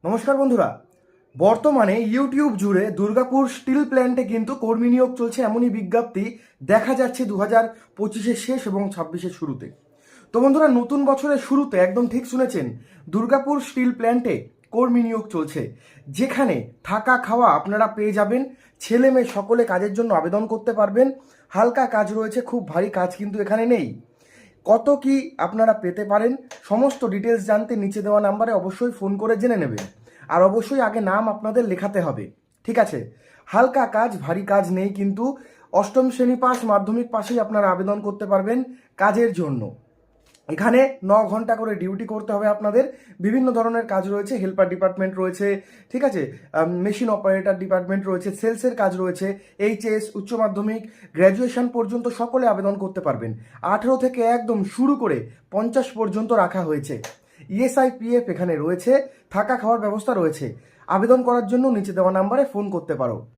নমস্কার বন্ধুরা, বর্তমানে ইউটিউব জুড়ে দুর্গাপুর স্টিল প্ল্যান্টে কিন্তু কর্মী নিয়োগ চলছে এমনই বিজ্ঞপ্তি দেখা যাচ্ছে 2025-এর শেষ এবং 26-এর শুরুতে। তো বন্ধুরা, নতুন বছরের শুরুতে একদম ঠিক শুনেছেন, দুর্গাপুর স্টিল প্ল্যান্টে কর্মী নিয়োগ চলছে, যেখানে থাকা খাওয়া আপনারা পেয়ে যাবেন। ছেলে মেয়ে সকলে কাজের জন্য আবেদন করতে পারবেন। হালকা কাজ রয়েছে, খুব ভারী কাজ কিন্তু এখানে নেই। কত কি আপনারা পেতে পারেন সমস্ত ডিটেলস জানতে নিচে দেওয়া নাম্বারে অবশ্যই ফোন করে জেনে নেবেন। আর অবশ্যই আগে নাম আপনাদের লেখাতে হবে, ঠিক আছে? হালকা কাজ, ভারী কাজ নেই কিন্তু। অষ্টম শ্রেণী পাস, মাধ্যমিক পাশেই আপনারা আবেদন করতে পারবেন কাজের জন্য। এখানে 9 ঘন্টা করে ডিউটি করতে হবে আপনাদের। বিভিন্ন ধরনের কাজ রয়েছে, হেল্পার ডিপার্টমেন্ট রয়েছে, ঠিক আছে, মেশিন অপারেটর ডিপার্টমেন্ট রয়েছে, সেলসের কাজ রয়েছে। এইচএস, উচ্চ মাধ্যমিক, গ্র্যাজুয়েশন পর্যন্ত সকলে আবেদন করতে পারবেন। 18 থেকে একদম শুরু করে 50 পর্যন্ত রাখা হয়েছে। ইএসআই পিএফ এখানে রয়েছে, থাকা খাওয়ার ব্যবস্থা রয়েছে। আবেদন করার জন্য নিচে দেওয়া নাম্বারে ফোন করতে পারো।